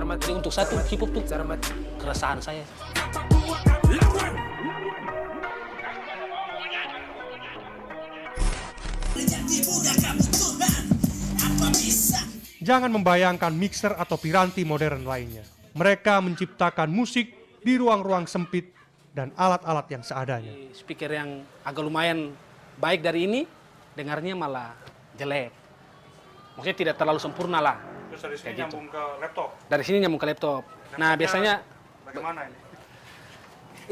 Jadi untuk satu hip hop tuh keresahan saya. Jangan membayangkan mixer atau piranti modern lainnya. Mereka menciptakan musik di ruang-ruang sempit dan alat-alat yang seadanya. Speaker yang agak lumayan baik dari ini, dengarnya malah jelek. Maksudnya tidak terlalu sempurna lah. Terus dari sini Kayak gitu. nyambung ke laptop. Dari sini nyambung ke laptop. Nah biasanya Bagaimana ini?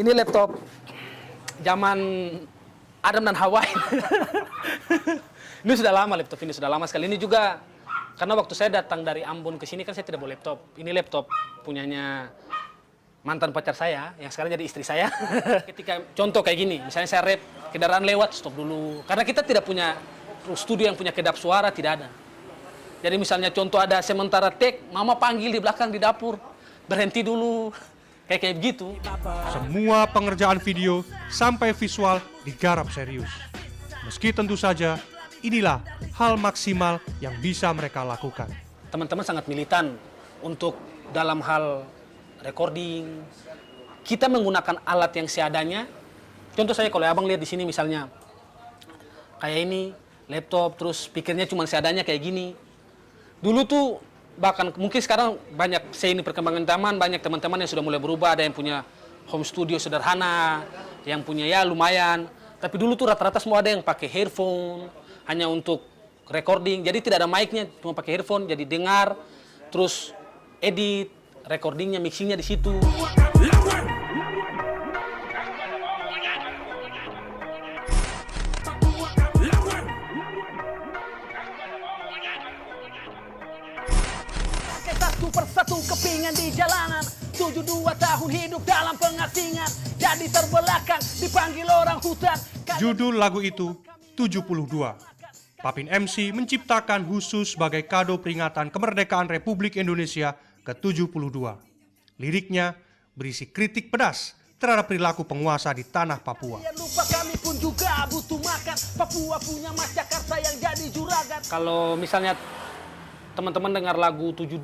ini laptop zaman Adam dan Hawa. Ini sudah lama laptop ini, sudah lama sekali. Ini juga karena waktu saya datang dari Ambon ke sini kan saya tidak bawa laptop. Ini laptop punyanya mantan pacar saya, yang sekarang jadi istri saya. Ketika contoh kayak gini, misalnya saya rap, kendaraan lewat, stop dulu. Karena kita tidak punya studio yang punya kedap suara, tidak ada. Jadi misalnya contoh ada sementara take, mama panggil di belakang di dapur, berhenti dulu. Kayak begitu. Semua pengerjaan video sampai visual digarap serius. Meski tentu saja inilah hal maksimal yang bisa mereka lakukan. Teman-teman sangat militan untuk dalam hal recording. Kita menggunakan alat yang seadanya. Contoh saya kalau abang lihat di sini misalnya kayak ini laptop, terus speakernya cuma seadanya kayak gini. Dulu tuh bahkan mungkin sekarang banyak ini perkembangan zaman, banyak teman-teman yang sudah mulai berubah, ada yang punya home studio sederhana, yang punya ya lumayan. Tapi dulu tuh rata-rata semua ada yang pakai earphone hanya untuk recording. Jadi tidak ada mic-nya, cuma pakai earphone jadi dengar, terus edit, recordingnya, mixingnya di situ. Satu persatu kepingan di jalanan, 72 tahun hidup dalam pengasingan, jadi terbelakang dipanggil orang hutan. Judul lagu itu 72. Papin MC menciptakan khusus sebagai kado peringatan kemerdekaan Republik Indonesia ke-72. Liriknya berisi kritik pedas terhadap perilaku penguasa di tanah Papua. Lupa kami pun juga butuh makan, Papua punya Mas Jakarta yang jadi juragan. Kalau misalnya teman-teman dengar lagu 72,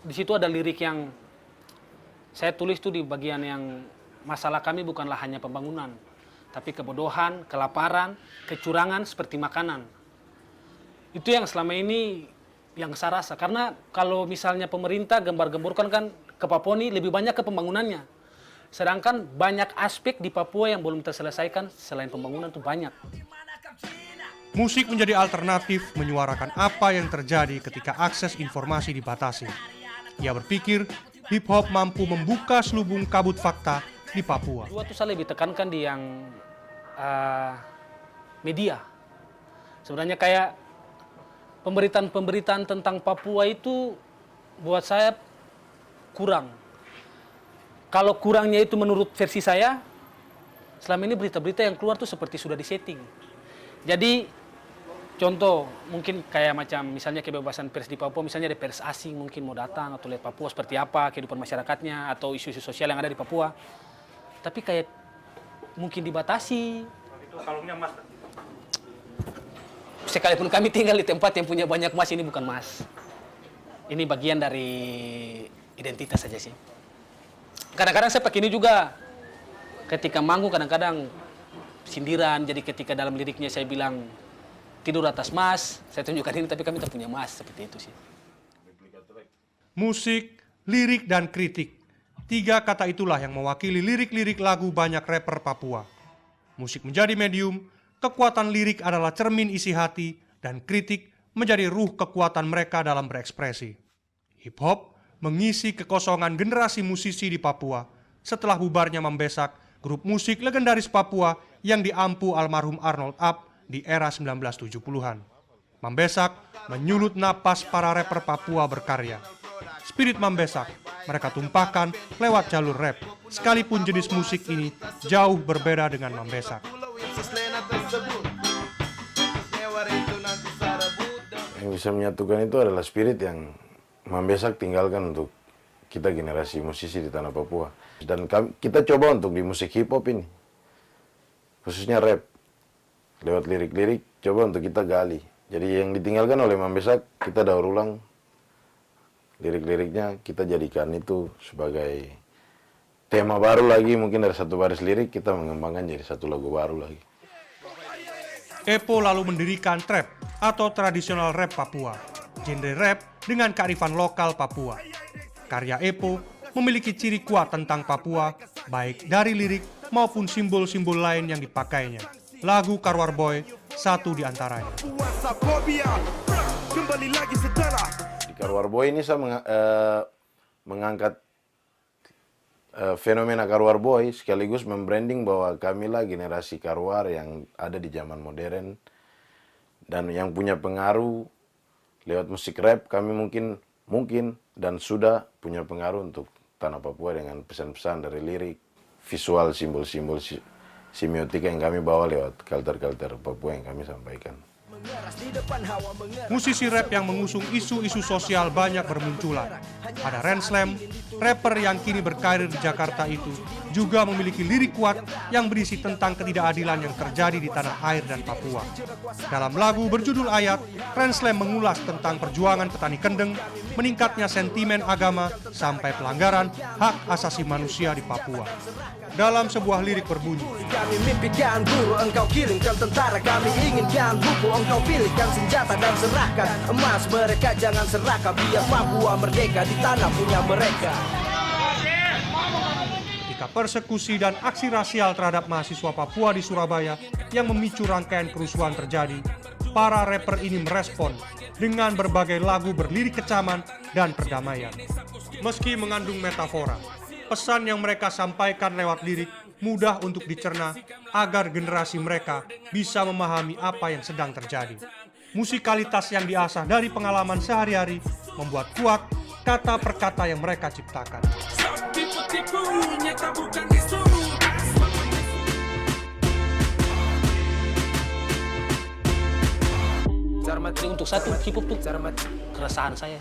di situ ada lirik yang saya tulis tuh di bagian yang masalah kami bukanlah hanya pembangunan, tapi kebodohan, kelaparan, kecurangan seperti makanan. Itu yang selama ini yang saya rasa. Karena kalau misalnya pemerintah gembar-gemborkan kan ke Papua ini lebih banyak ke pembangunannya. Sedangkan banyak aspek di Papua yang belum terselesaikan selain pembangunan itu banyak. Musik menjadi alternatif menyuarakan apa yang terjadi ketika akses informasi dibatasi. Ia berpikir hip hop mampu membuka selubung kabut fakta di Papua. Dua tuh saya lebih tekankan di yang media. Sebenarnya kayak pemberitaan-pemberitaan tentang Papua itu buat saya kurang. Kalau kurangnya itu menurut versi saya, selama ini berita-berita yang keluar tuh seperti sudah disetting. Jadi contoh mungkin kayak macam misalnya kebebasan pers di Papua, misalnya ada pers asing mungkin mau datang atau lihat Papua seperti apa, kehidupan masyarakatnya atau isu-isu sosial yang ada di Papua. Tapi kayak mungkin dibatasi. Itu kalungnya Mas. Sekalipun kami tinggal di tempat yang punya banyak emas, ini bukan emas. Ini bagian dari identitas saja sih. Kadang-kadang saya pakai ini juga ketika manggung, kadang-kadang sindiran. Jadi ketika dalam liriknya saya bilang tidur atas emas, saya tunjukkan ini tapi kami tak punya emas, seperti itu sih. Musik, lirik, dan kritik. 3 kata itulah yang mewakili lirik-lirik lagu banyak rapper Papua. Musik menjadi medium, kekuatan lirik adalah cermin isi hati, dan kritik menjadi ruh kekuatan mereka dalam berekspresi. Hip hop mengisi kekosongan generasi musisi di Papua setelah bubarnya Mambesak, grup musik legendaris Papua yang diampu almarhum Arnold Up di era 1970-an. Mambesak menyulut napas para rapper Papua berkarya. Spirit Mambesak mereka tumpahkan lewat jalur rap, sekalipun jenis musik ini jauh berbeda dengan Mambesak. Yang bisa menyatukan itu adalah spirit yang Mambesak tinggalkan untuk kita generasi musisi di tanah Papua. Dan kita coba untuk di musik hip hop ini, khususnya rap, lewat lirik-lirik coba untuk kita gali. Jadi yang ditinggalkan oleh Mambesak kita daur ulang lirik-liriknya kita jadikan itu sebagai tema baru lagi, mungkin dari satu baris lirik kita mengembangkan jadi satu lagu baru lagi. Epo lalu mendirikan trap atau tradisional rap Papua, genre rap dengan kearifan lokal Papua. Karya Epo memiliki ciri kuat tentang Papua, baik dari lirik maupun simbol-simbol lain yang dipakainya. Lagu Karwar Boy satu di antaranya. Di Karwar Boy ini saya mengangkat fenomena Karwar Boy sekaligus membranding bahwa kamilah generasi Karwar yang ada di zaman modern dan yang punya pengaruh lewat musik rap. Kami mungkin dan sudah punya pengaruh untuk tanah Papua dengan pesan-pesan dari lirik, visual, simbol-simbol semiotika yang kami bawa lewat kalter-kalter Papua yang kami sampaikan. Musisi rap yang mengusung isu-isu sosial banyak bermunculan. Ada Renslam, rapper yang kini berkarir di Jakarta itu, juga memiliki lirik kuat yang berisi tentang ketidakadilan yang terjadi di tanah air dan Papua. Dalam lagu berjudul Ayat, Renslam mengulas tentang perjuangan petani kendeng, meningkatnya sentimen agama, sampai pelanggaran hak asasi manusia di Papua. Dalam sebuah lirik berbunyi, Kami mimpikan guru, engkau kirimkan tentara. Kami inginkan buku, engkau pilihkan senjata dan serahkan emas. Mereka jangan serakah, biar Papua merdeka di tanah punya mereka. ketika persekusi dan aksi rasial terhadap mahasiswa Papua di Surabaya yang memicu rangkaian kerusuhan terjadi, para rapper ini merespon dengan berbagai lagu berlirik kecaman dan perdamaian. Meski mengandung metafora, pesan yang mereka sampaikan lewat lirik mudah untuk dicerna agar generasi mereka bisa memahami apa yang sedang terjadi. Musikalitas yang diasah dari pengalaman sehari-hari membuat kuat kata per kata yang mereka ciptakan. Jadi untuk satu hip hop tuh keresahan saya.